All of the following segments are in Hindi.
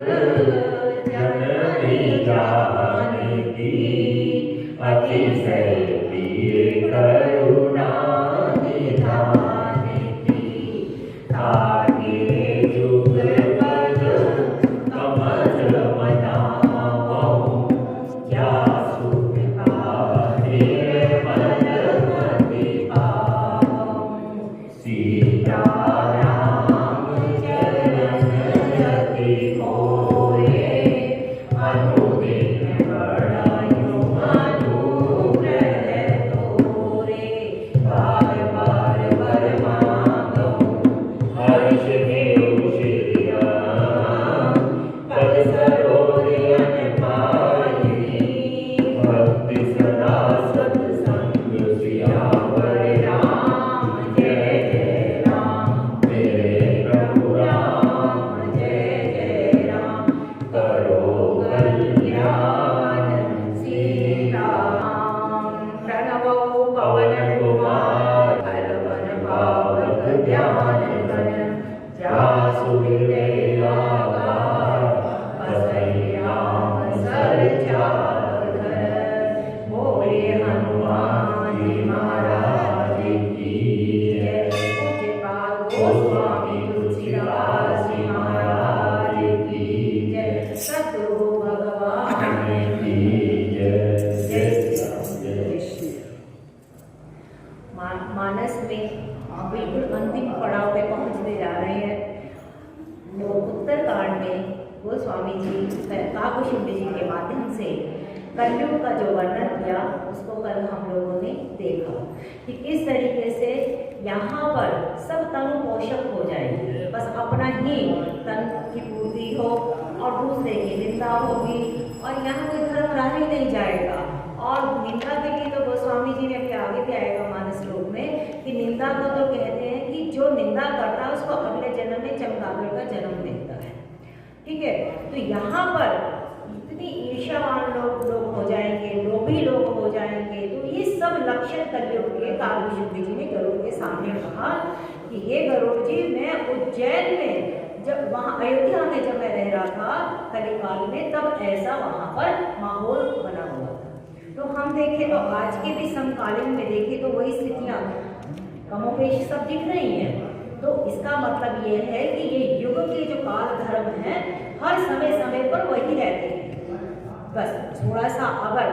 जननी जानकी अतिशय प्रिय करुणा निधान की ताके जुग पद कमल मनावो जासु विहारे मलमति पावो सीता राम चरण रति मोरे अनुदिन बड़ायो अनुग्रह तोरे बार बार वर मांगो हर्ष देव श्रिया पद सरोदयन पायनी भक्ति सदा सत्संग सियावर राम जय जय राम मेरे प्रभु राम जय जय राम करो कल्याण सीताराम प्रणवो पवन कुमार हरवन पावक ध्यान धन जासु हृदय आगार बसई राम सर चार घर बोले हनुमान जी महाराज की जय पूज्यपाद गोस्वामी तुलसीदास जी महाराज की जय सद्गुरु भगवान की जय जय श्री राम जय श्री मानस में बिल्कुल अंतिम पड़ाव पे पहुंचते जा रहे हैं। उत्तरकांड में गोस्वामी जी काकभूषुंडी जी के माध्यम से कलयुग का जो वर्णन किया उसको कल हम लोगों ने देखा कि किस तरीके से यहाँ पर सब तनु पोषक हो जाएंगे, बस अपना ही तन की पूर्ति हो और दूसरे की निंदा होगी और यहाँ कोई धर्म रह ही नहीं जाएगा। और निंदा के लिए तो गोस्वामी जी ने अपने आगे भी आएगा मानस श्लोक में कि निंदा को तो कहते हैं कि जो निंदा करता है उसको अगले जन्म में चमगादड़ का जन्म मिलता है। ठीक है, तो यहाँ पर इतनी ईर्ष्यावान लोग हो जाएंगे, लोभी लोग हो जाएंगे, तो ये सब लक्षण कलयुग के काकभूषुंडी जी ने गरुड़ के सामने कहा कि हे गरुड़ जी, मैं उज्जैन में जब वहाँ अयोध्या में जब मैं रह रहा था कलिकाल में, तब ऐसा वहाँ पर माहौल बना हुआ था। तो हम देखें तो आज के भी समकालीन में देखें तो वही स्थितियाँ कमोपेश सब दिख रही हैं। तो इसका मतलब ये है कि ये युग के जो काल धर्म हैं हर समय समय पर वही रहते हैं। बस थोड़ा सा अगर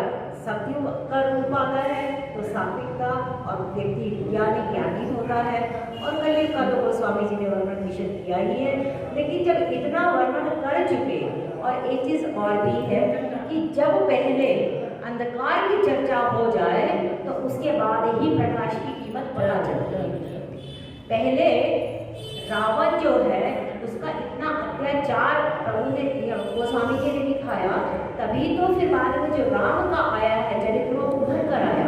सतयुग का रूप आता है तो सात्विकता और व्यक्ति ज्ञानी होता है, और कलयुग का तो गोस्वामी जी ने वर्णन निश्चित किया ही है। लेकिन जब इतना वर्णन कर चुके, और एक चीज और भी है कि जब पहले अंधकार की चर्चा हो जाए तो उसके बाद ही प्रकाश की कीमत पता चलती है। पहले रावण जो है उसका इतना अत्याचार प्रभु ने गोस्वामी जी ने दिखाया, तभी तो फिर बाद में जो राम का आया है चरित्र वो उभर कर आया।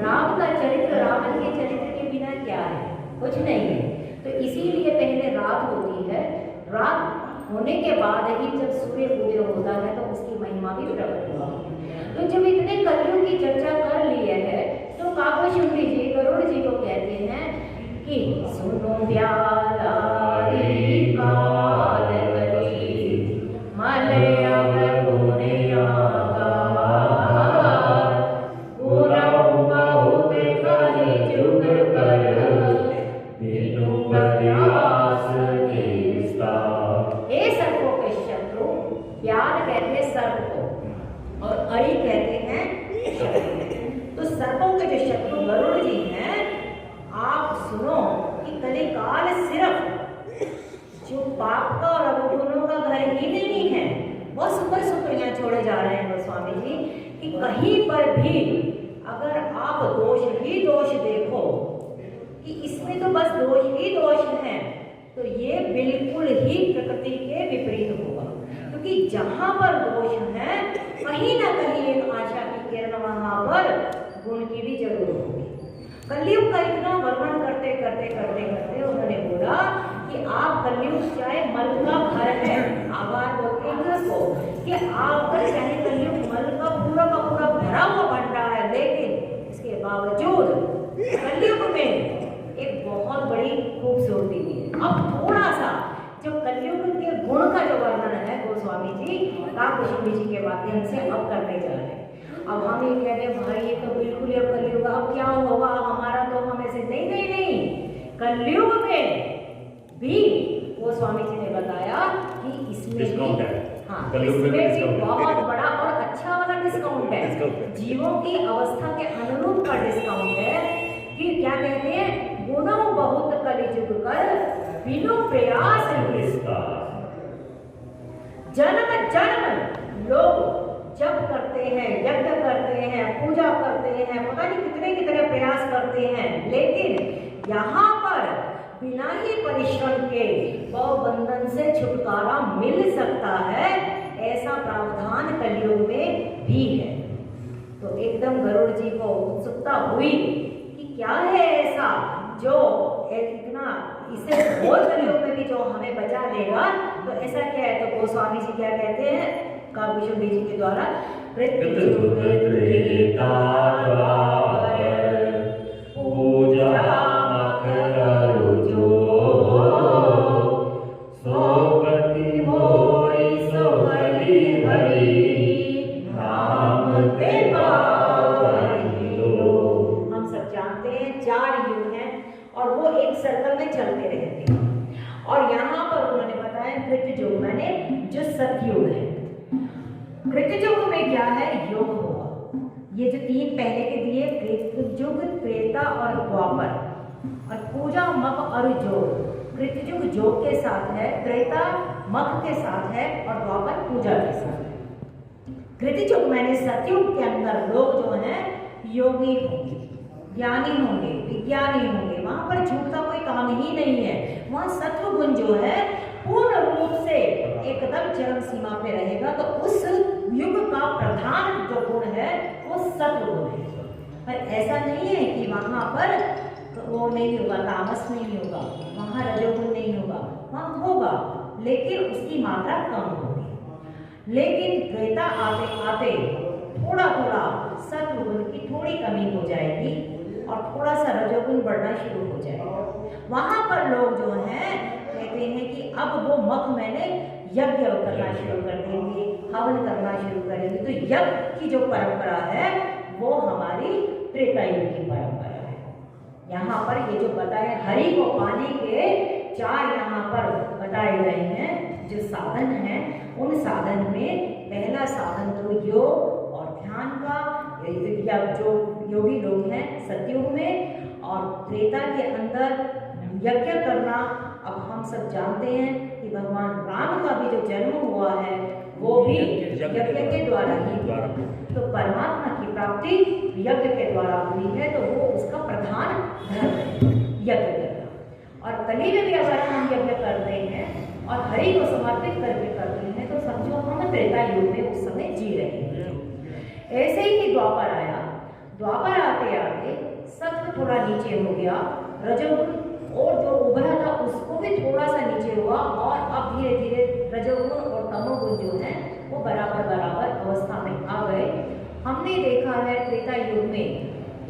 राम का चरित्र रावण के चरित्र के बिना क्या है, कुछ नहीं है। तो इसीलिए पहले रात होती है, रात होने के बाद ही जब सूर्य उदय होता है तो उसकी महिमा भी प्रकट होती है। तो जब इतने कलयुग की चर्चा कर ली है तो काकभूषुंडी जी गरुड़ जी को कहते हैं कि सुनो प्यारी काल कली मलया गुणिया गुरु बहुत कली जुग कर बिनु प्रयास निस्ता। हे सर्पों के शत्रु, प्यार कहते सर्प को और अरि कहते हैं शत्रु। तो सर्पों के जो शत्रु गरुड़ जी हैं, आप सुनो कि कलिकाल सिर्फ जो पाप का और अवगुणों का घर ही नहीं है, बहुत सुंदर सूत्र यहाँ छोड़े जा रहे हैं गोस्वामी जी कि कहीं पर भी अगर आप दोष ही दोष देखो कि इसमें तो बस दोष ही दोष है, तो ये बिल्कुल ही प्रकृति के विपरीत होगा। क्योंकि जहां पर दोष है कहीं ना कहीं एक आशा की किरण वहां पर गुण की भी जरूर होगी। कलयुग का इतना वर्णन करते करते करते करते उन्होंने बोला कि आप कलयुग चाहे मल का घर है, आवाज बोलते हैं को कि आप चाहे कलयुग मल का पूरा भरा हुआ बन रहा है, लेकिन इसके बावजूद कलयुग में एक बहुत बड़ी खूबसूरती भी है। अब थोड़ा सा जो कलयुग के गुण का जो वर्णन है काकभुषुंडी जी के माध्यम से अब करने जा रहे हैं। अब हम ये कह रहे हैं भाई ये तो बिल्कुल ही अब कलयुग, अब क्या होगा हमारा, तो हम ऐसे नहीं नहीं नहीं, कलयुग में भी वो स्वामी जी ने बताया कि इसमें भी, हाँ, इसमें भी बहुत बड़ा और अच्छा वाला डिस्काउंट है, जीवों की अवस्था के अनुरूप का डिस्काउंट है। कि क्या कहते हैं, गुणों बहुत कलिजुग कर बिनु प्रयास जन्म जन्म लोग जप करते हैं, यज्ञ करते हैं, पूजा करते हैं, पता नहीं कितने कितने प्रयास करते हैं, लेकिन यहाँ पर बिना ही परिश्रम के बंधन से छुटकारा मिल सकता है, ऐसा प्रावधान कलयुग में भी है। तो एकदम गरुड़ जी को उत्सुकता हुई कि क्या है ऐसा जो इतना, इसे बहुत कलयुग में भी जो हमें बचा लेगा, तो ऐसा क्या है। तो गोस्वामी जी क्या कहते हैं काकभुषुंडी जी के द्वारा, हम सब जानते हैं 4 युग हैं और वो एक सर्कल में चलते रहते हैं। और यहाँ पर उन्होंने बताया कृत्य युग मैंने जो सतयुग है, कृत्य युग में क्या है, योग होगा। ये जो 3 पहले के दिए, कृत्य युग, त्रेता और द्वापर, और पूजा मख और जोग। कृत्य युग जोग के साथ है, त्रेता मख के साथ है और द्वापर पूजा के साथ है। कृत्य युग मैंने सतयुग के अंदर लोग जो हैं योगी होंगे, ज्ञानी होंगे, विज्ञानी होंगे, वहां पर झूठ का कोई काम ही नहीं है। वहां सत्व गुण जो है पूर्ण रूप से एकदम चरम सीमा पे रहेगा। तो उस युग का प्रधान जो गुण है वो सत्व गुण है। पर ऐसा नहीं है कि वहां पर वो नहीं होगा, तामस नहीं होगा, वहां रजोगुण नहीं होगा, वहां होगा लेकिन उसकी मात्रा कम होगी। लेकिन त्रेता आते आते थोड़ा थोड़ा सत्व गुण की थोड़ी कमी हो जाएगी और थोड़ा सा रजोगुण बढ़ना शुरू हो जाएगा। वहां पर लोग जो हैं कहते हैं कि अब वो मख मैंने यज्ञ करना शुरू कर देंगे, हवन करना शुरू करेंगे। तो यज्ञ की जो परंपरा है वो हमारी त्रेता युग की परंपरा है। यहाँ पर ये जो बताए हरि को पाने के 4 यहाँ पर बताए गए हैं जो साधन हैं, उन साधन में पहला साधन तो योग और ध्यान का, या जो योगी लोग हैं सतयुग में, और त्रेता के अंदर यज्ञ करना। अब हम सब जानते हैं कि भगवान राम का भी जो जन्म हुआ है वो भी यज्ञ के द्वारा ही हुआ। तो परमात्मा की प्राप्ति यज्ञ के द्वारा हुई है, तो वो उसका प्रधान धर्म है यज्ञ करना। और कली में भी अगर हम यज्ञ करते हैं और हरि को समर्पित करके करते हैं तो समझो हम त्रेता युग में उस समय जी रहे हैं। ऐसे ही द्वापर आया, द्वापर आते आते सत्व थोड़ा नीचे हो गया, रजोगुण और जो उभरा था उसको भी थोड़ा सा नीचे हुआ, और अब धीरे धीरे रजोगुण और तमोगुण जो है वो बराबर बराबर अवस्था में आ गए। हमने देखा है त्रेता युग में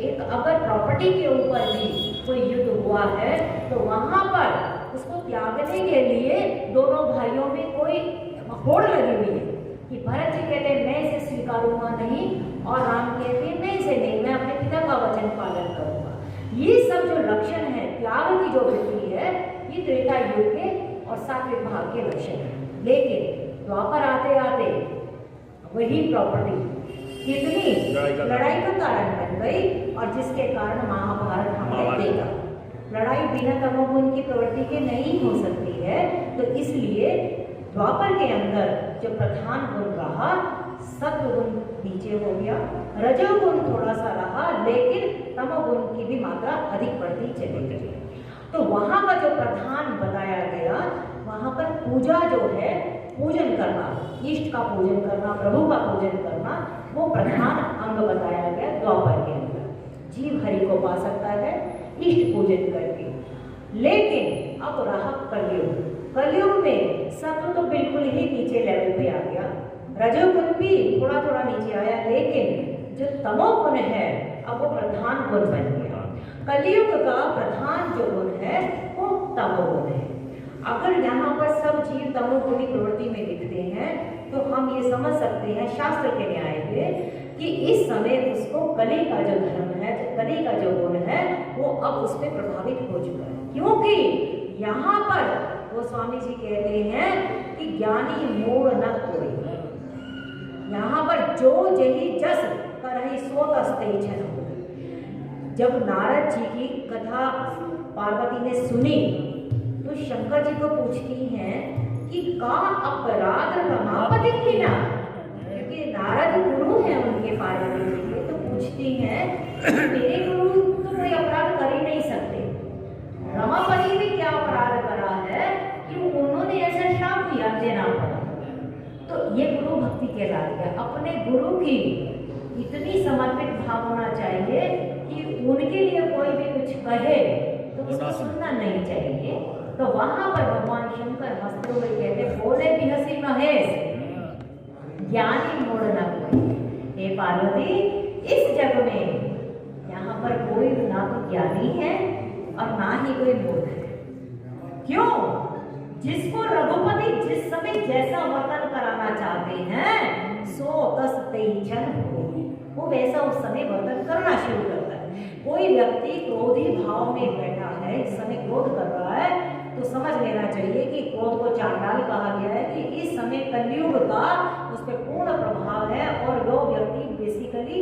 एक अगर प्रॉपर्टी के ऊपर भी कोई युद्ध हुआ है तो वहां पर उसको त्यागने के लिए दोनों भाइयों में कोई होड़ लगी हुई है कि भरत जी कहते हैं मैं इसे स्वीकारूंगा नहीं, और राम कहते हैं मैं इसे नहीं, मैं अपने पिता का वचन पालन करूंगा। ये सब जो लक्षण है त्याग की जो वृत्ति है ये त्रेता युग के और सात्विक भाव के लक्षण है। लेकिन द्वापर आते आते वही प्रॉपर्टी कितनी लड़ाई का कारण बन गई, और जिसके कारण महाभारत हमें देखा। लड़ाई बिना तमोगुण की प्रवृत्ति के नहीं हो सकती है, तो इसलिए द्वापर के अंदर जो प्रधान गुण रहा सत्वगुण नीचे हो गया, रजोगुण थोड़ा सा रहा, लेकिन तमोगुण की भी मात्रा अधिक बढ़ती चली गई। तो वहां का जो प्रधान बताया गया, वहां पर पूजा जो है, पूजन करना, इष्ट का पूजन करना, प्रभु का पूजन करना, वो प्रधान अंग बताया गया द्वापर के अंदर। जीव हरि को पा सकता है इष्ट पूजन करके। लेकिन अब रहा कलयुग। कलयुग में सत्व तो बिल्कुल ही नीचे लेवल पे आ गया, रजोगुण भी थोड़ा थोड़ा नीचे आया, लेकिन जो तमोगुण है अब वो प्रधान गुण बन गया। कलयुग का प्रधान जो गुण है वो तमोगुण है। अगर यहाँ पर सब जीव तमोगुणी प्रवृत्ति में दिखते हैं तो हम ये समझ सकते हैं शास्त्र के न्याय पे कि इस समय उसको कली का जो धर्म है, कली का जो गुण है, वो अब उस पर प्रभावित हो चुका है। क्योंकि यहाँ पर वो स्वामी जी कहते हैं कि ज्ञानी मोड़ न कोई, यहाँ पर जो जही जस करहि सो तस तेहि छन। जब नारद जी की कथा पार्वती ने सुनी तो शंकर जी को पूछती हैं कि का अपराध रमापति की ना, क्योंकि नारद गुरु हैं उनके पार्वती जी के, तो पूछती हैं मेरे गुरु तो कोई अपराध कर ही नहीं सकते, रमापति ने क्या अपराध करा है कि उन्होंने ऐसा श्राप दिया देना पड़ा। तो ये गुरु भक्ति कहलाती है। अपने गुरु की इतनी समर्पित भाव होना चाहिए कि उनके लिए कोई भी कुछ कहे तो उसको सुनना नहीं चाहिए। तो वहां पर भगवान शंकर हंसते हुए कहते, बोले भी हंसी महेश ज्ञानी मोड़ न कोई। हे पार्वती, इस जग में यहाँ पर कोई ना तो ज्ञानी है और ना ही कोई मूर्ख है। क्यों? जिसको रघुपति जिस समय जैसा वर्तन कराना चाहते हैं सो तस तेहि छन हो, वो वैसा उस समय वर्तन करना शुरू करता है। कोई व्यक्ति क्रोधी भाव में बैठा है, इस समय क्रोध कर रहा है, तो समझ लेना चाहिए कि क्रोध को चांडाल कहा गया है कि इस समय कलयुग का उस पर पूर्ण प्रभाव है और वो व्यक्ति बेसिकली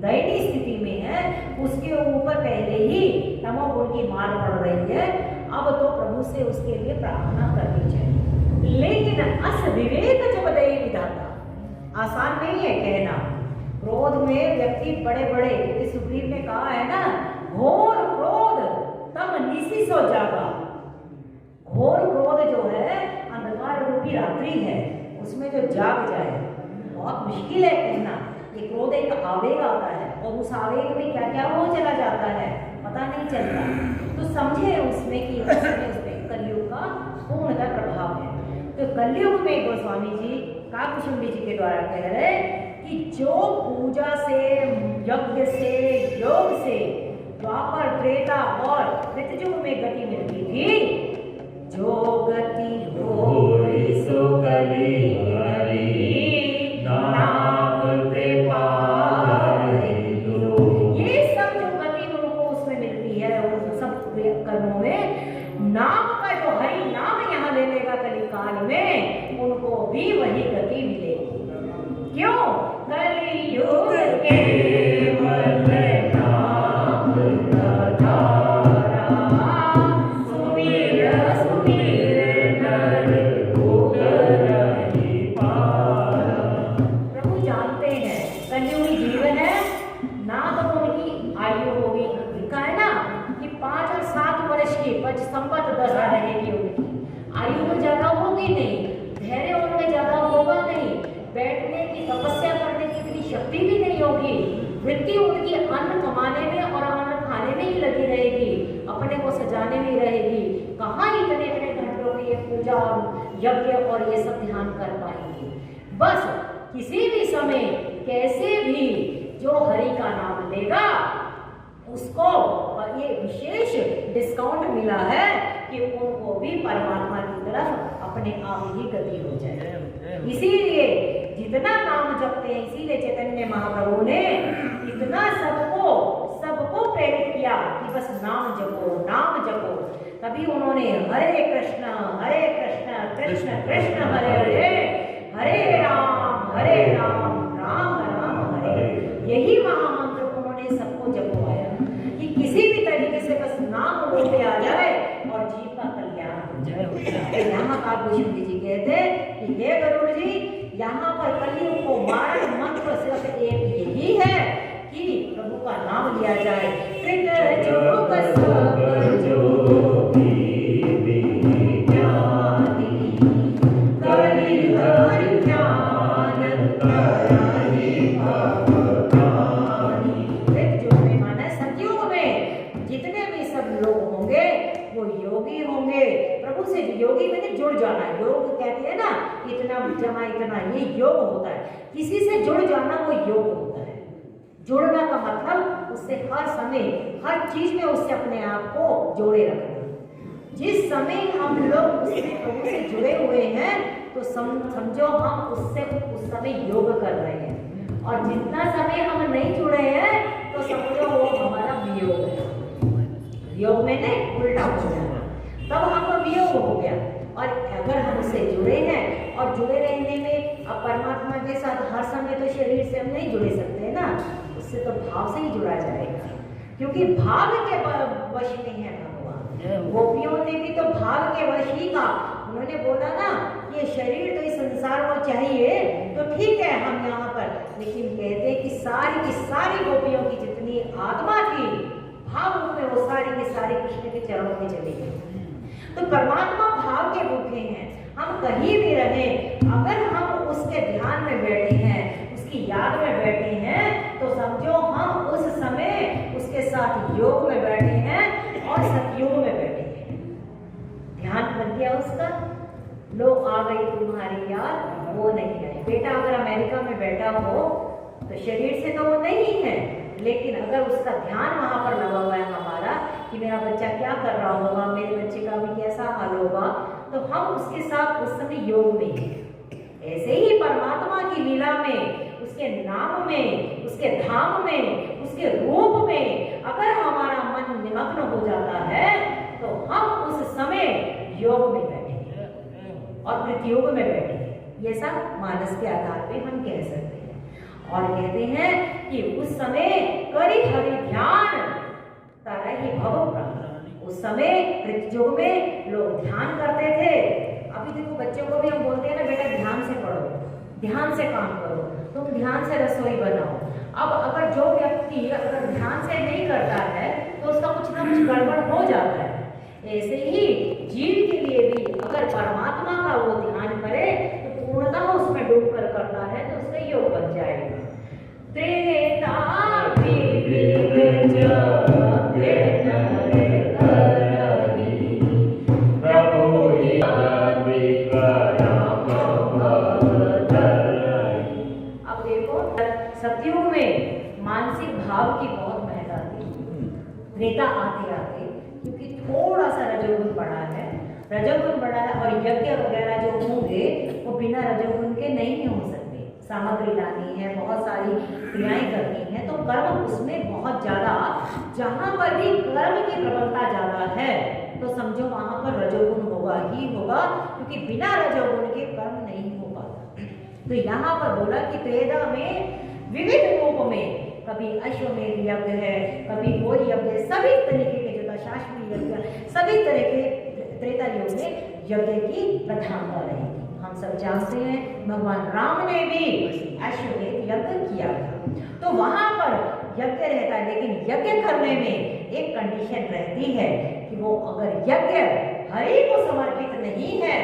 दयनीय स्थिति में है, उसके ऊपर पहले ही तमोगुण की मार पड़ रही है। अब तो प्रभु से उसके लिए प्रार्थना करनी चाहिए। लेकिन अस विवेक जब दई विधाता, आसान नहीं है कहना। क्रोध में व्यक्ति बड़े बड़े, क्योंकि सुग्रीव ने कहा है ना, घोर क्रोध तब निसी सो जागा। घोर क्रोध जो है अंधकार रूपी रात्रि है, उसमें जो जाग जाए बहुत मुश्किल है कहना। ये क्रोध एक आवेग आता है और उस आवेग में क्या क्या हो चला जाता है पता नहीं चलता। तो समझे उसमें कि उसमें कलयुग का पूर्णतः प्रभाव है। तो कलयुग में गोस्वामी जी काकभूषुंडी जी के द्वारा कह रहे कि जो पूजा से, यज्ञ से, योग से द्वापर, त्रेता और कृतयुग में गति मिलती थी, जो गति होई सो कली हरि नाम ते पाई लो। ये सब जो गति उनको उसमें मिलती है, उन सब कर्मों में नाम का जो हरि नाम यहाँ ले लेगा कली काल में, उनको भी वही गति मिलेगी। क्यों? कलियुग केवल नाम प्रधारा, सुमिर सुमिर नर उतरहि पारा। प्रभु जानते हैं कलियुगी जीवन है ना, तो उनकी आयु होगी, लिखा है ना कि 5 और 7 वर्ष की पच संपत दशा रहेगी उनकी। आयु में ज्यादा होगी नहीं, धैर्य उनमें ज्यादा होगा नहीं, बैठने की तपस्या करने की इतनी शक्ति भी नहीं होगी। वृत्ति उनकी अन्न कमाने में और अन्न खाने में ही लगी रहेगी, अपने को सजाने में रहेगी। कहाँ इतने इतने घंटों की ये पूजा और यज्ञ और ये सब ध्यान कर पाएंगे। बस किसी भी समय कैसे भी जो हरि का नाम लेगा उसको ये विशेष डिस्काउंट मिला है कि उनको भी परमात्मा की तरफ अपने आप ही गति हो जाए। इसीलिए जितना नाम जपते हैं, इसीलिए चैतन्य महाप्रभु ने इतना सबको प्रेरित किया कि बस नाम जपो, नाम जपो। तभी उन्होंने हरे कृष्ण कृष्ण कृष्ण हरे हरे, हरे राम राम राम हरे, यही महामंत्र उन्होंने सबको जपवाया कि किसी भी तरीके से बस नाम मुंह पे आ जाए और जीव का कल्याण हो जाए। यहाँ काकभूषुंडी जी कहते कि हे गरुड़ जी, यहाँ पर कलियुग को मारण मंत्र सिर्फ एक यही है कि प्रभु का नाम लिया जाए। कृत जोग सब जोगी विज्ञानी, कलि हरि ज्ञान करहि भवगानी। कृत जोग में माना सतयुग में जितने भी सब लोग होंगे वो योगी होंगे। प्रभु से योगी में जुड़ जाना, योग कहते हैं ना, इतना जमा इतना, ये योग होता है। किसी से जुड़ जाना वो योग होता है। जुड़ना का मतलब उससे हर समय हर चीज में उससे अपने आप को जोड़े रखना। जिस समय हम लोग उससे प्रभु से जुड़े हुए हैं तो समझो हम उससे समय योग कर रहे हैं, और जितना समय हम नहीं जुड़े हैं तो समझो वो हमारा वियोग है। वियोग में नहीं, उल्टा हो जाएगा, तब हमको वियोग हो गया। और अगर हम उससे जुड़े हैं और जुड़े रहने में, अब परमात्मा के साथ हर समय तो शरीर से हम नहीं जुड़े सकते ना, उससे तो भाव से ही जुड़ा जाएगा, क्योंकि भाव के वश में है भगवान। गोपियों ने भी तो भाव के वश ही का, उन्होंने बोला ना ये शरीर तो इस संसार को चाहिए, तो ठीक है हम यहाँ पर, लेकिन कहते हैं कि सारी की सारी गोपियों की जितनी आत्मा थी भाव रूप में, वो सारी की सारी कृष्ण के चरणों में चली गई। तो परमात्मा भाव के भूखे हैं। हम कहीं भी रहें, अगर हम उसके ध्यान में बैठे हैं, उसकी याद में बैठे हैं, तो समझो हम उस समय उसके साथ योग में बैठे हैं और सतयोग में बैठे हैं। ध्यान बन गया उसका, लो आ गई तुम्हारी याद, वो नहीं आई। बेटा अगर अमेरिका में बैठा हो तो शरीर से तो वो नहीं है, लेकिन अगर उसका ध्यान वहां पर लगा हुआ है हमारा कि मेरा बच्चा क्या कर रहा होगा, मेरे बच्चे का भी कैसा हाल होगा, तो हम उसके साथ उस समय योग में हैं। ऐसे ही परमात्मा की लीला में, उसके नाम में, उसके धाम में, उसके रूप में अगर हमारा मन निमग्न हो जाता है तो हम उस समय योग में बैठेंगे और प्रतियोग में बैठेंगे। ये सब मानस के आधार पे हम कह सकते हैं। और कहते हैं कि उस समय करी हरि ध्यान तरहि भव प्राण। उस समय प्रतियोग में लोग ध्यान करते थे। अभी देखो बच्चों को भी हम बोलते हैं ना, बेटा ध्यान से पढ़ो, ध्यान से काम करो, तुम ध्यान से रसोई बनाओ। अब अगर जो व्यक्ति अगर ध्यान से नहीं करता है तो उसका कुछ ना कुछ गड़बड़ हो जाता है। ऐसे ही जीव के लिए भी अगर परमात्मा का वो ध्यान करे तो पूर्णतः उसमें डूब कर करता है तो उसका योग बन जाएगा। अब देखो सतयुग में मानसिक भाव की बहुत महत्ता थी, त्रेता आते आते, क्योंकि थोड़ा सा रजोगुण बढ़ा है, रजोगुण बढ़ा है, और यज्ञ वगैरह जो होंगे वो बिना रजोगुण के नहीं हो सकते। सामग्री लानी है, बहुत सारी क्रियाएं करनी है, तो कर्म उसमें बहुत ज्यादा, जहां पर भी कर्म की प्रबलता ज्यादा है तो समझो वहां पर रजोगुण होगा ही होगा, क्योंकि बिना रजोगुण के कर्म नहीं हो पाता। तो यहाँ पर बोला कि त्रेता में विविध रूप में, कभी अश्वमेध यज्ञ है, कभी कोई यज्ञ, सभी तरीके के जो दशाश्वमेध यज्ञ, सभी तरह के त्रेता युग में यज्ञ की प्रधानता रहेगी। हम सब जानते हैं भगवान राम ने भी अश्वमेध यज्ञ किया था, तो वहां पर यज्ञ रहता है, लेकिन यज्ञ करने में एक कंडीशन रहती है कि वो अगर यज्ञ हरि को समर्पित नहीं है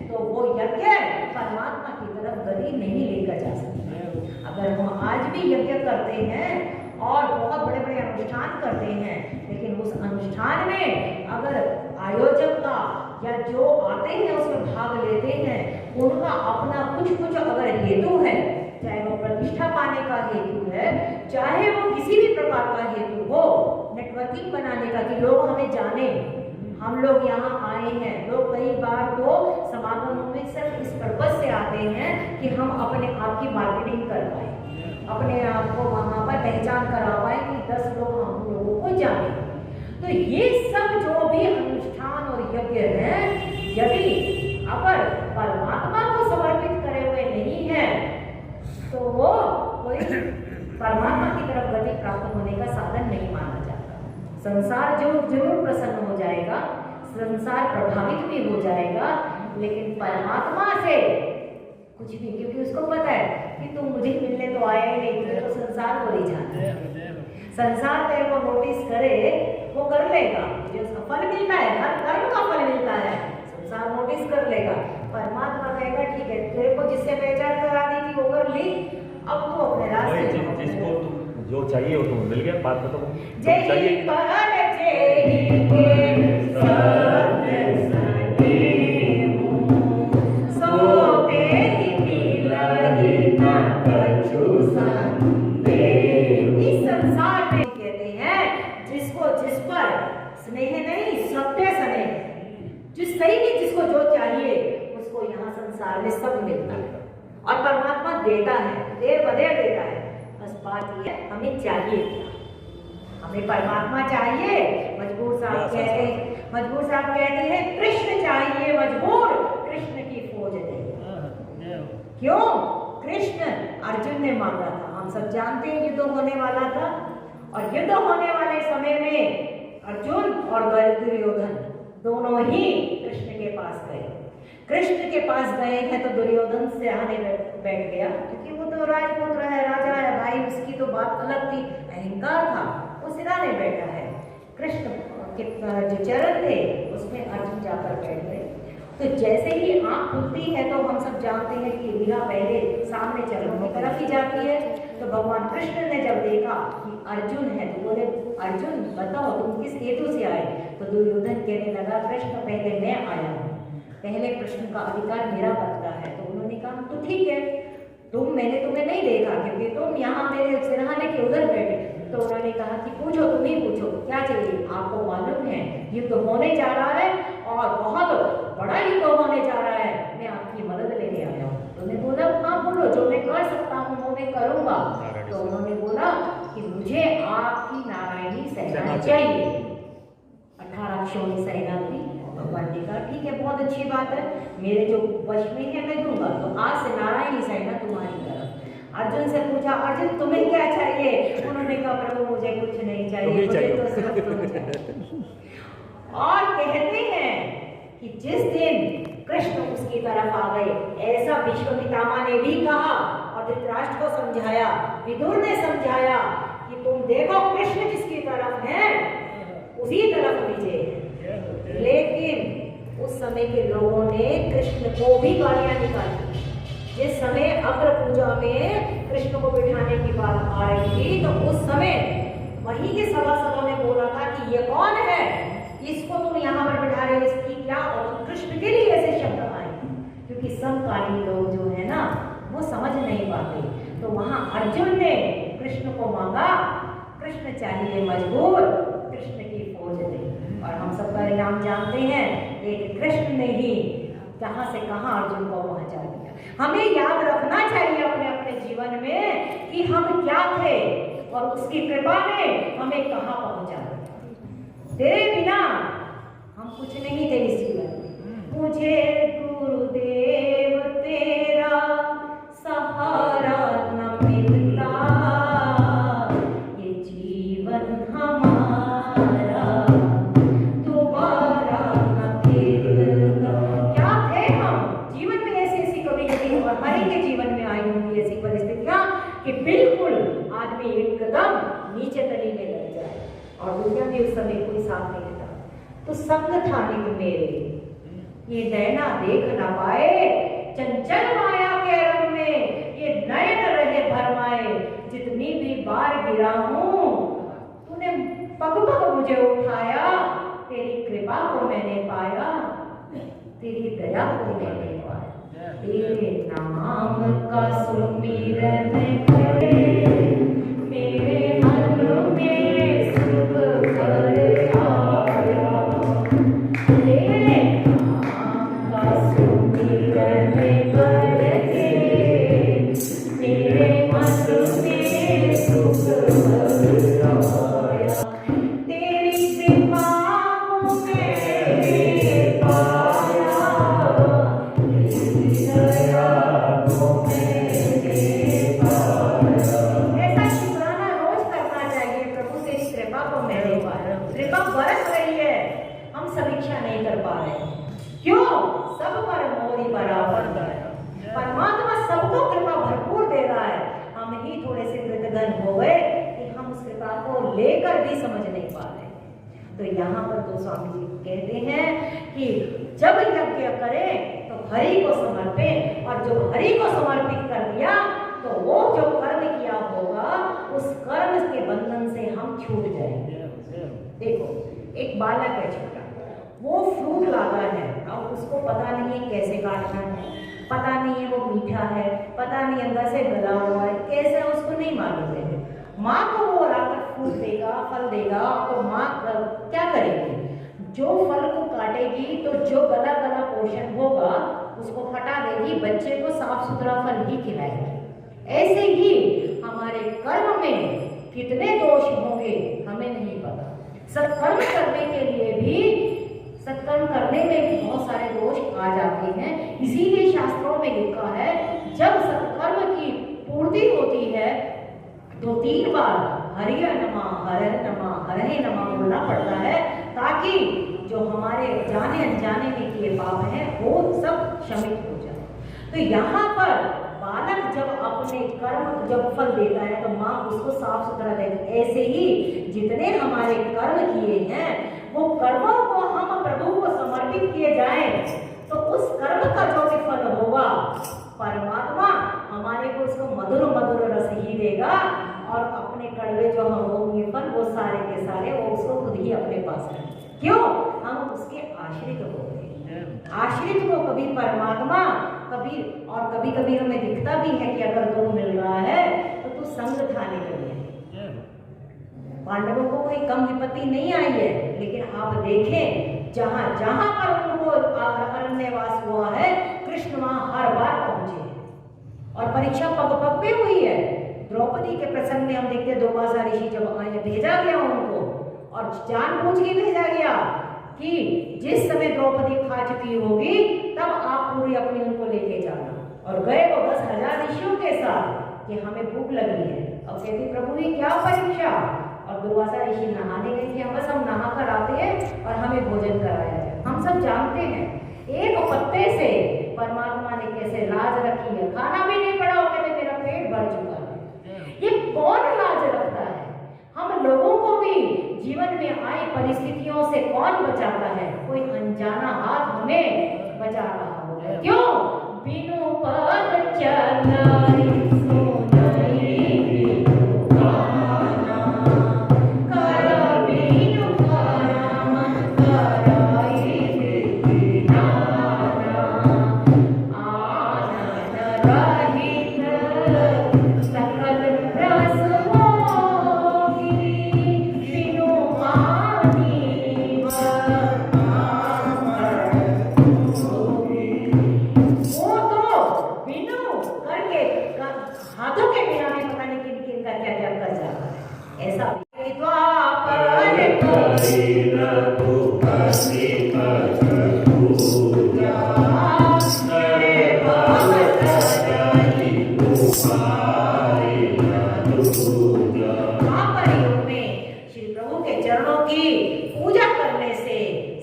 तो वो यज्ञ परमात्मा की तरफ गति नहीं लेकर जा सकता। अगर हम आज भी यज्ञ करते हैं और बहुत बड़े बड़े अनुष्ठान करते हैं, लेकिन उस अनुष्ठान में अगर आयोजक का या जो आते हैं उसमें भाग लेते हैं, उनका अपना कुछ अगर हेतु है, चाहे वो प्रतिष्ठा पाने का हेतु है, चाहे वो किसी भी प्रकार का हेतु हो, नेटवर्किंग बनाने का कि लोग हमें जाने, हम लोग यहाँ आए हैं। लोग कई बार तो समागमों में सिर्फ इस पर्पज से आते हैं कि हम अपने आप की मार्केटिंग कर पाए, अपने आप को वहाँ पर पहचान करा पाए कि 10 लोग हम लोगों को जाने। तो ये सब जो भी अनुष्ठान और यज्ञ है, यदि अगर परमात्मा को समर्पित करे हुए नहीं है तो वो कोई परमात्मा की तरफ गति प्राप्त होने का साधन नहीं माना जाता। संसार जो जरूर प्रसन्न हो जाएगा, संसार प्रभावित भी हो जाएगा, लेकिन परमात्मा से कुछ भी, क्योंकि उसको पता है कि तुम मुझे मिलने तो आए ही नहीं, तो संसार को नहीं जानते। संसार तेरे को नोटिस करे वो कर लेगा, जो उसका फल मिलता है, हर कर्म का फल मिलता है, संसार नोटिस कर लेगा। परमात्मा कहेगा ठीक है, तेरे को जिससे पहचान करा दी थी वो कर ली, अब तू अपने रास्ते जिसको जो चाहिए वो तुम्हें मिल गया। बात बताओ, जय ही पर जय ही के सत्य सनेहु, सो तेहि मिलहि न कछु संदेह। इस संसार में कहते हैं जिसको जिस पर स्नेह नहीं, सत्य स्नेह, जिस सही में जिसको जो चाहिए उसको यहाँ संसार में सब मिलता है। और परमात्मा देता है, देर बदेर देता है। बस बात ये है हमें चाहिए क्या? हमें परमात्मा चाहिए? मजबूर साहब कहते हैं कृष्ण चाहिए मजबूर, कृष्ण की फौज नहीं। क्यों? कृष्ण अर्जुन ने मांगा था, हम सब जानते हैं युद्ध होने वाला था, और युद्ध होने वाले समय में अर्जुन और दुर्योधन दोनों ही कृष्ण के पास गए। कृष्ण के पास गए हैं तो दुर्योधन से आने बैठ गया, क्योंकि वो तो राजपुत्र है, राजा है भाई, उसकी तो बात अलग थी, अहंकार था, वो सिराने बैठा है। कृष्ण के जो चरण थे उसमें अर्जुन जाकर बैठ गए। तो जैसे ही आंख खुलती है तो हम सब जानते हैं कि रीहा पहले सामने चरणों की तरफ ही जाती है। तो भगवान कृष्ण ने जब देखा कि अर्जुन है तो बोले अर्जुन बताओ तुम किस हेतु से आए? तो दुर्योधन कहने लगा कृष्ण पहले मैं आया हूँ, पहले प्रश्न का अधिकार मेरा बनता है। तो उन्होंने कहा तो ठीक है, मैंने तुम्हें नहीं देखा क्योंकि तुम यहाँ मेरे सिरहाने के उधर बैठे। तो उन्होंने कहा कि पूछो, तुम ही पूछो क्या चाहिए? आपको मालूम है युद्ध होने जा रहा है और बहुत बड़ा युद्ध होने जा रहा है, मैं आपकी मदद लेने आया हूँ। तो उन्होंने बोला हाँ बोलो, जो मैं कर सकता हूँ वो मैं करूँगा। तो उन्होंने बोला कि मुझे आपकी नारायणी सेना चाहिए। 18 अक्षौणी सेना थी। भगवान ने कहा ठीक है, बहुत अच्छी बात है, मेरे जो वश में है मैं दूंगा। तो आज से नारायणी सेना तुम्हारी तरफ। अर्जुन से पूछा अर्जुन तुम्हें क्या चाहिए? उन्होंने कहा प्रभु मुझे कुछ नहीं चाहिए, मुझे तो सिर्फ तुम चाहिए। और कहते हैं कि जिस दिन कृष्ण उसकी तरफ आ गए, ऐसा भीष्म पितामह ने भी कहा और धृतराष्ट्र को समझाया, विदुर ने समझाया कि तुम देखो कृष्ण जिसकी तरफ है उसी तरफ विजय है। लेकिन उस समय के लोगों ने कृष्ण को भी गालियां निकाली। जिस समय अग्र पूजा में कृष्ण को बिठाने की बात आ रही थी तो उस समय वहीं के सभासदों ने बोला था कि ये कौन है, इसको तुम यहाँ पर बिठा रहे हो, इसकी क्या? और कृष्ण के लिए ऐसे शब्द आए, क्योंकि समकालीन लोग जो है ना वो समझ नहीं पाते। तो वहां अर्जुन ने कृष्ण को मांगा, कृष्ण चाहिए मजबूर, कृष्ण की फौज नहीं। और हम सब परिणाम जानते हैं, एक कृष्ण ने ही कहां से कहां अर्जुन को पहुंचा दिया। हमें याद रखना चाहिए अपने अपने जीवन में कि हम क्या थे और उसकी कृपा ने हमें कहां पहुंचा दिया। तेरे बिना हम कुछ नहीं थे इस जीवन में। मुझे गुरुदेव तेरा सहारा न मिलता, ये जीवन हमारा दोबारा न फिरता। क्या थे हम? जीवन में ऐसी ऐसी कभी कभी हमारे के जीवन में आई होंगी ऐसी परिस्थितियां कि बिल्कुल आदमी एकदम नीचे तली में लग जाए और दुनिया में उस समय कोई साथ नहीं देता। तो संग था नित मेरे, ये नैना देख न पाए, चंचल माया के रंग में ये नयन रहे भरमाए। जितनी भी बार गिरा हूँ तूने पग पग मुझे उठाया, तेरी कृपा को मैंने पाया, तेरी दया को मैंने पाया। तेरे नाम का सुमिरन करे मेरे मन में सुख कर आया। तेरे नाम का सुमिरन करके मेरे मन में सुख कर आया। तेरी कृपा को मैंने पाया, तेरी दया को मैंने पाया। ऐसा शुक्राना रोज करना चाहिए, प्रभु तेरी कृपा को मैंने पाया। कृपा बरस रही है, हम समीक्षा नहीं कर पा रहे। क्यों? सब पर मोरी बराबर दया। परमात्मा सबको कृपा भरपूर दे रहा है, हम ही थोड़े से कृतघ्न हो गए कि हम उस कृपा को लेकर भी समझ नहीं पा रहे। तो यहाँ पर तो स्वामी जी कहते हैं कि जब यज्ञ करें तो हरि को समर्पित, और जो हरि को समर्पित कर दिया तो वो जो कर्म किया होगा उस कर्म के बंधन से हम छूट जाएंगे। देखो एक बालक है छोटा, वो फ्रूट लाता है, अब उसको पता नहीं है कैसे काटना है, पता नहीं है वो मीठा है, पता नहीं अंदर से गला हुआ है, कैसे उसको नहीं मालूम है। माँ को वो लाकर फ्रूट देगा, फल देगा, तो माँ क्या करेगी? जो फल को काटेगी तो जो गला गला पोर्शन होगा उसको हटा देगी, बच्चे को साफ सुथरा फल ही खिलाएगी। ऐसे ही हमारे कर्म में कितने दोष होंगे हमें नहीं पता। सत्कर्म करने के लिए भी, सत्कर्म करने में भी बहुत सारे दोष आ जाते हैं। इसीलिए शास्त्रों में लिखा है जब सत्कर्म की पूर्ति होती है तो 3 बार हरि नमः हरे नमः हरे नमः बोलना पड़ता है, ताकि जो हमारे जाने अनजाने में किए पाप हैं वो सब क्षमित हो जाए। तो यहाँ पर बालक जब अपने कर्म जब फल देता है तो माँ उसको साफ सुथरा देती। ऐसे ही जितने हमारे कर्म किए हैं वो कर्मों को हम प्रभु को समर्पित किए जाएं तो उस कर्म का जो भी फल होगा परमात्मा हमारे को उसको मधुर मधुर रस ही देगा, और अपने कड़वे जो हम होंगे फल वो सारे के सारे वो उसको खुद ही अपने पास रखेंगे। क्यों? हम उसके आश्रित हो गए। आश्रित को कभी परमात्मा कभी, और कभी कभी हमें दिखता भी है कि अगर दुख मिल रहा है तो तू संग थाने लगे। पांडवों को कोई कम विपत्ति नहीं आई है, लेकिन आप देखें जहां जहां पर उनको अरण्यवास हुआ है कृष्ण वहां हर बार पहुंचे, और परीक्षा पग पग पे हुई है। द्रौपदी के प्रसंग में हम देखते हैं दुर्वासा ऋषि जब आए भेजा गया उनको, और जानबूझ के भेजा गया कि जिस समय द्रौपदी खा चुकी होगी तब आप पूरी अपनी उनको लेके जाना। और गए वो 10,000 ऋषियों के साथ कि हमें भूख लगी है। अब कहती प्रभु ये क्या परीक्षा? और दुर्वासा ऋषि नहाने गए कि बस हम नहा कर आते हैं और हमें भोजन कराया जाए। हम सब जानते हैं एक पत्ते से परमात्मा ने कैसे लाज रखी है, खाना भी नहीं पड़ा, कहते मेरा पेट भर चुका है। ये कौन लाज रखता है? हम लोगों को भी जीवन में आई परिस्थितियों से कौन बचाता है? कोई अनजाना हाथ हमें बचा रहा होगा। क्यों? बिनु पद चलाई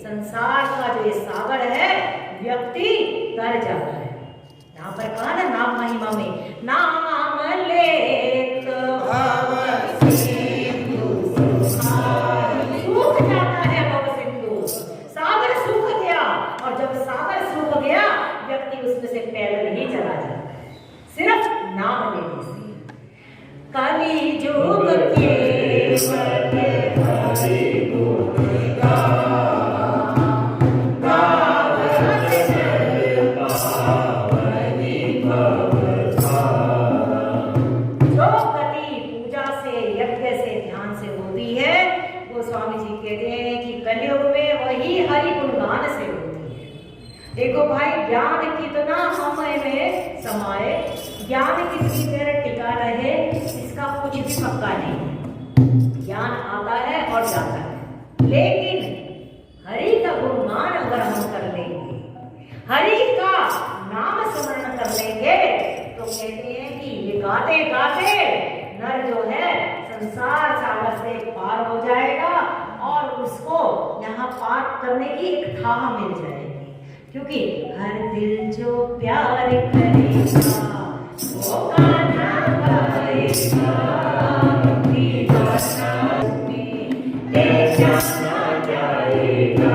संसार का जो ये सागर है व्यक्ति तर जाता है। यहाँ पर कहा ना नाम महिमा में, नाम लेत भव सिंधु सूख जाता है भव सिंधु, सागर सूख गया। और जब सागर सूख गया व्यक्ति उसमें से पैदल ही चला जाता है सिर्फ नाम लेने से। कली जुग के देखो भाई ज्ञान कितना समय में समाये, ज्ञान कितनी देर टिका रहे इसका कुछ भी पक्का नहीं। ज्ञान आता है और जाता है, लेकिन हरि का गुणगान अगर हम कर लेंगे, हरि का नाम स्मरण कर लेंगे तो कहते हैं कि ये गाते गाते नर जो है संसार सागर से पार हो जाएगा और उसको यहाँ पार करने की एक थाह मिल जाएगी। क्योंकि हर दिल जो प्यार करेगा वो गाना गाएगा, जाना जाएगा।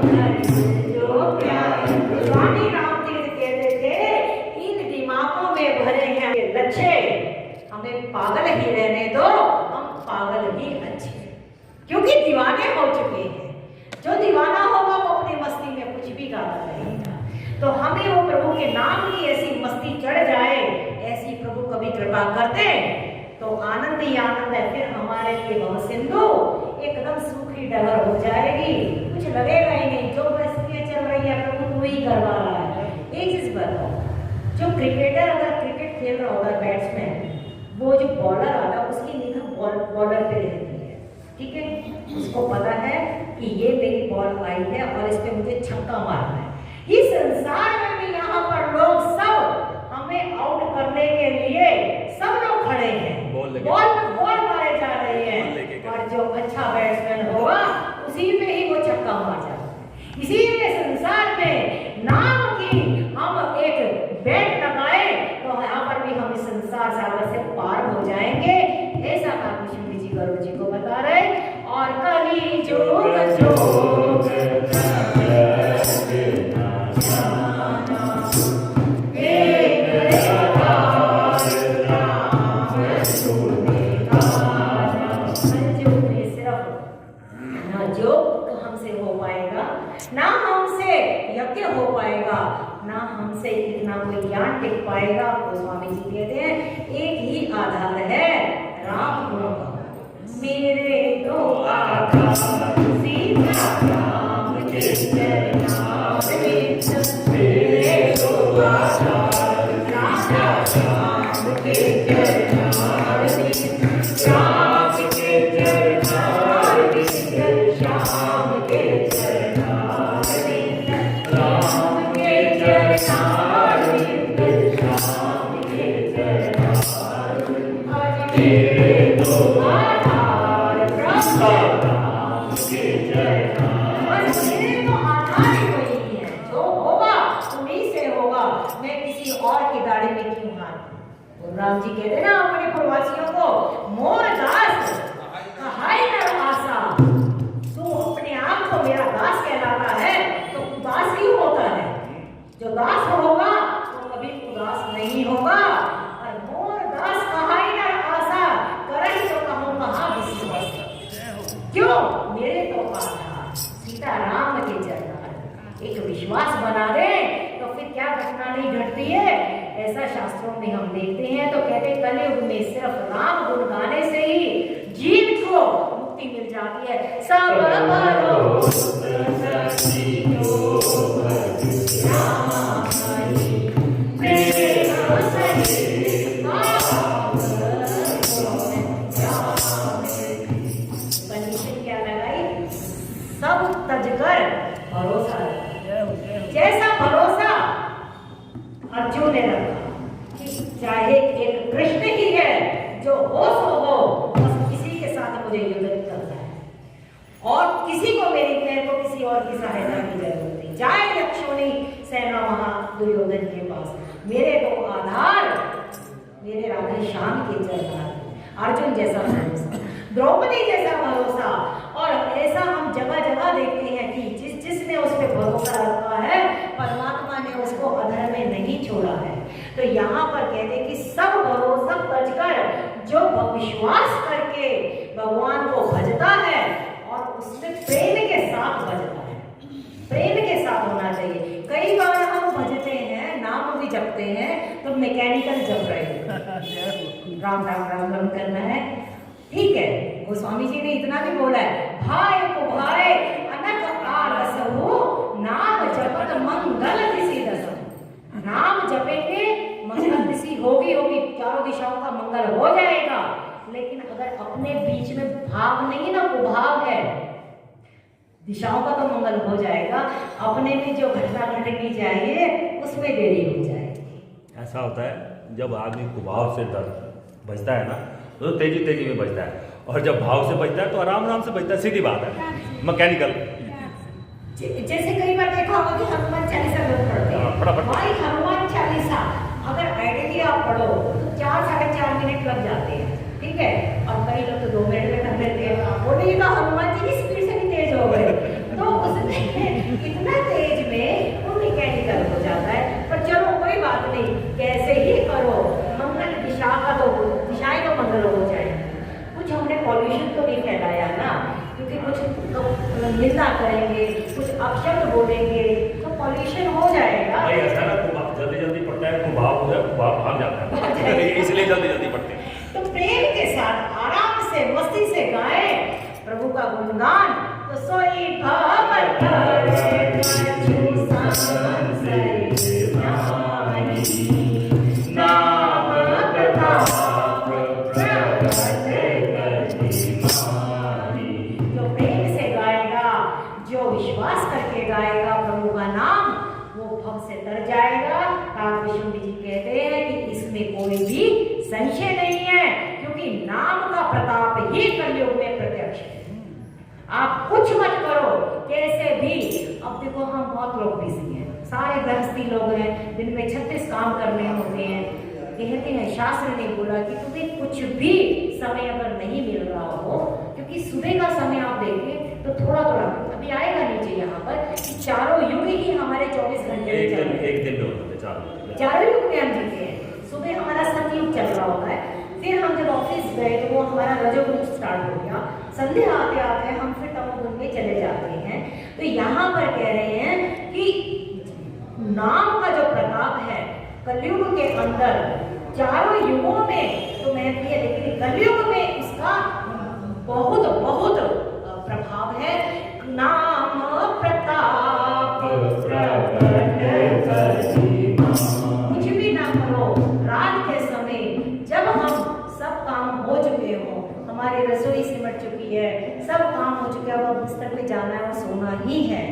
हर दिल जो प्यार, स्वामी रामतीर्थ कहते थे इन दिमागों में भरे हैं लच्छे, हमें पागल ही रहने दो, हम पागल ही अच्छे, क्योंकि दीवाने हो चुके हैं। जो दीवाना होगा वो अपनी मस्ती में कुछ भी गाता रहेगा। तो हमें वो प्रभु के नाम की ऐसी मस्ती चढ़ जाए, ऐसी प्रभु कभी कृपा करते तो आनंद ही आनंद है। फिर हमारे लिए भव सिंधु एकदम सूखी डगर हो जाएगी, कुछ लगेगा ही नहीं। जो मस्तियां चल रही है प्रभु तू ही करवा रहा है। एक चीज बताओ, जो क्रिकेटर अगर क्रिकेट खेल रहा होगा बॉलर आता है उसकी निगाह बॉलर पे रहती है, ठीक है, उसको पता है कि ये मेरी बॉल आई है और इस पे मुझे छक्का मारना है। इस संसार में भी यहाँ पर लोग सब हमें आउट करने के लिए सब लोग खड़े हैं, बॉल मारे जा रहे हैं, और जो अच्छा बैट्समैन होगा उसी पे ही वो छक्का मार जाता है। इसीलिए संसार में नाम की हम एक बैट लगाए तो यहाँ पर भी हम इस संसार सागर से पार हो जाएंगे, ऐसा काकुशुंडी जी गुरु जी को बता रहे। और कली जोग ना हमसे यज्ञ हो पाएगा, ना हमसे इतना कोई ज्ञान टिक पाएगा। तो स्वामी जी कहते हैं एक ही आधार है राम गुण का, मेरे तो आधार सीता राम के चरणामृत, मेरे तो आधार राम के चरणामृत, राम के चरणामृत, श्याम के राम जी कहते ना अपने प्रवासियों को, मोर दास कहाई न आशा, तू अपने आप को मेरा दास कहलाता है तो उदास क्यों होता है? जो दास होगा तो कभी उदास नहीं होगा। और मोर दास कहाई न आशा, करही तो कहूं कहाँ विश्वास, क्यों मेरे तो आधार सीता राम के चरणार, एक विश्वास बना दे तो फिर क्या घटना नहीं घटती है। ऐसा शास्त्रों में हम देखते हैं। तो कहते कलयुग में सिर्फ राम गुण गाने से ही जीव को मुक्ति मिल जाती है। सब कंडीशन क्या लगाई? सब तजकर भरोसा, जैसा भरोसा अर्जुन ने रखा कि चाहे एक कृष्ण ही है जो हो सो हो, बस किसी के साथ मुझे युद्ध करना है और किसी को मेरे को किसी और की सहायता की जरूरत नहीं। जाए यक्षोनी सेना महा दुर्योधन के पास, मेरे तो आधार मेरे राधे श्याम के चरणार। अर्जुन जैसा भरोसा, द्रौपदी जैसा भरोसा, और ऐसा हम जगह जगह देखते हैं कि जिसने उस पर भरोसा रखा है परमात्मा ने उसको अधर में नहीं छोड़ा है। तो यहाँ पर कहते हैं कि सब भरोसा तजकर जो विश्वास करके भगवान को भजता है और उसमें प्रेम के साथ भजता है, प्रेम के साथ होना चाहिए। कई बार हम भजते हैं, नाम भी जपते हैं तो मैकेनिकल जप रहे हैं, राम राम राम राम करना है, ठीक है। गोस्वामी जी ने इतना भी बोला है, भाई को भाई अनक आलस हो, नाम जपत मंगल दिशि दसम। नाम जपेंगे मंगल दिशि होगी, चारों दिशाओं का मंगल हो जाएगा। लेकिन अगर अपने बीच में भाव नहीं ना, कुभाव है, दिशाओं का तो मंगल हो जाएगा, अपने में जो घटना घटनी चाहिए उसमें देरी हो जाएगी। ऐसा होता है जब आदमी कुभाव से बजता है ना तो तेजी तेजी में बजता है, और जब भाव से बजता है तो आराम आराम से बजता है। सीधी बात है, मैकेनिकल। जैसे कई बार देखा होगा कि हनुमान चालीसा लोग पढ़ते हैं, भाई हनुमान चालीसा अगर आइडियली आप पढ़ो तो 4 साढ़े 4 मिनट लग जाते हैं, ठीक है, और कई लोग तो 2 मिनट में कर लेते हैं। बोलिएगा हनुमान जी की स्पीड से भी तेज हो गए, तो उसमें इतना तेज में वो मैकेनिकल हो जाता है। पर चलो कोई बात नहीं, कैसे ही करो, मंगल दिशा का तो दिशाएं तो मंगल हो जाए। कुछ हमने पॉल्यूशन तो नहीं फैलाया ना, क्योंकि कुछ तो निंदा करेंगे, कुछ अपशब्द बोलेंगे तो पॉल्यूशन हो जाएगा। भाई ऐसा ना जल्दी जल्दी पड़ता है, कुभाव हो जाए, कुभाव भाग जाता है, इसलिए जल्दी जल्दी पढ़ते हैं। तो प्रेम के साथ आराम से मस्ती से गाए प्रभु का गुणगान, तो सोई भाव नाम इसमें कोई भी संशय नहीं है, क्योंकि नाम का प्रताप ही कलयुग में प्रत्यक्ष है। आप कुछ मत करो कैसे भी। अब देखो हम बहुत लोग बिजी हैं, सारे गृहस्थी लोग हैं, दिन में 36 काम करने होते हैं। कहते हैं शास्त्र ने बोला कि तुम्हें कुछ भी समय अगर नहीं मिल रहा हो, क्योंकि सुबह का समय आप देखें तो थोड़ा थोड़ा अभी आएगा नीचे यहाँ पर कि चारों युग ही हमारे 24 घंटे एक दिन में होते हैं चारों युग में हम जीते हैं। सुबह हमारा सतयुग चल रहा होता है, फिर हम जब ऑफिस गए तो वो हमारा रजोगुण स्टार्ट हो गया, संध्या आते आते हम फिर तमोगुण में चले जाते हैं। तो यहाँ पर कह रहे हैं कि नाम का जो प्रताप है कलयुग के अंदर चारों युगों में तो महत्व है, लेकिन कलयुग में उसका बहुत बहुत प्रभाव है। नाम प्रताप कुछ भी ना करो, रात के समय जब हम सब काम हो चुके हो, हमारी रसोई सिमट चुकी है, सब काम हो चुके हैं, अब बिस्तर पे जाना है और सोना ही है,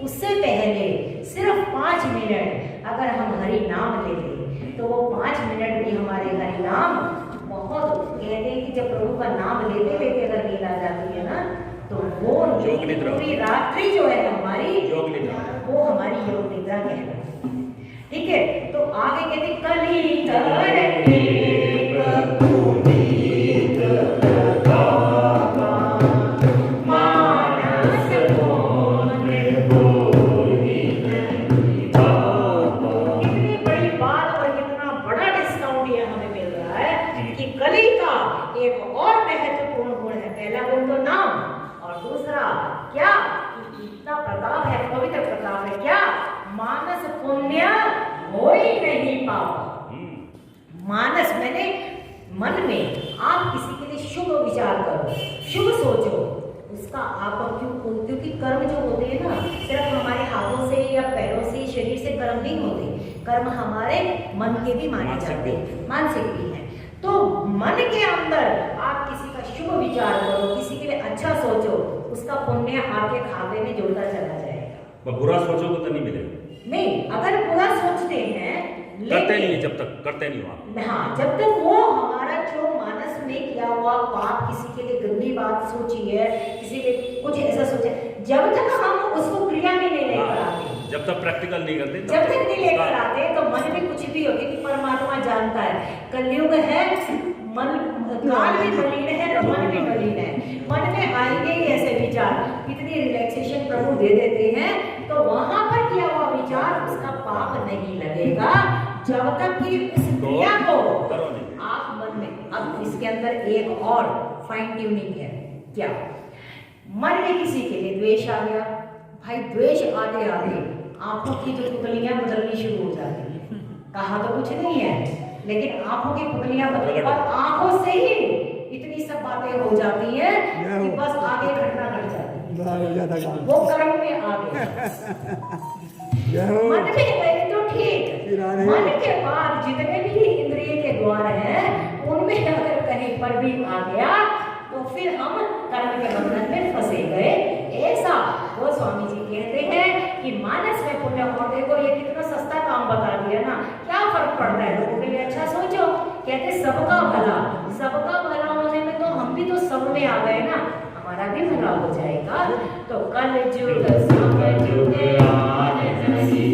उससे पहले सिर्फ 5 मिनट अगर हम हरि नाम ले लें तो वो 5 मिनट भी हमारे हरि नाम बहुत कहते हैं कि जब प्रभु का नाम लेते लेते अगर नींद आ जाती है ना तो वो पूरी रात्रि जो है हमारी वो हमारी योग निद्रा कहलाती है। ठीक है, तो आगे कहते कली एक और महत्वपूर्ण गुण है। पहला गुण तो नाम, और दूसरा क्या, इतना प्रताप है, पवित्र प्रताप है, क्या मानस पुण्य हो ही नहीं पाप। मानस मैंने मन में आप किसी के लिए शुभ विचार करो, शुभ सोचो, उसका आप क्योंकि कर्म जो होते हैं ना सिर्फ हमारे हाथों से या पैरों से शरीर से कर्म नहीं होते, कर्म हमारे मन के भी माने जाते हैं, मानसिक भी है। तो मन के अंदर आप किसी का शुभ विचार करो, किसी के लिए अच्छा सोचो, उसका पुण्य आपके खाते में जुड़ता चला जाएगा। बुरा सोचो तो नहीं मिलेगा। नहीं, अगर बुरा सोचते हैं करते नहीं, जब तक करते नहीं हो, हाँ, जब तक वो हमारा जो मानस में किया हुआ पाप, किसी के लिए गंदी बात सोची है, किसी के कुछ ऐसा सोचा, जब तक हम उसको क्रिया में नहीं लेकर आते, जब तक प्रैक्टिकल नहीं करते, जब तक नहीं लेकर आते तो मन में कुछ भी हो, क्योंकि परमात्मा जानता है कलयुग है, मन काल भी मलिन है तो मन भी मलिन है, मन में आएंगे ही ऐसे विचार। कितनी रिलैक्सेशन प्रभु दे देते हैं, तो वहां पर किया हुआ विचार उसका पाप नहीं लगेगा जब तक कि उस क्रिया को आप मन में। अब इसके अंदर एक और फाइन ट्यूनिंग है, क्या मन में किसी के लिए द्वेष आ गया, भाई द्वेष आते आते आंखों की जो पुतलियां बदलनी शुरू हो जाती है। कहा तो कुछ नहीं है, लेकिन आंखों की पुतलियां बदल और आंखों से ही इतनी सब बातें हो जाती हैं कि बस आगे घटना घट जाती है, वो कर्म में आ गया। मन में गए तो ठीक, मन के बाद जितने भी इंद्रिय के द्वार हैं उनमें अगर कहीं पर भी आ गया तो फिर हम कर्म के बंधन में फंसे गए। ऐसा वो स्वामी जी कहते हैं कि मानस में पुण्य। और देखो ये कितना सस्ता काम बता दिया ना, क्या फर्क पड़ता है, लोगों के लिए अच्छा सोचो। कहते सबका भला होने में तो हम भी तो सब में आ गए ना, हमारा भी भला हो जाएगा। तो कल जुग सब जुग आन नहीं,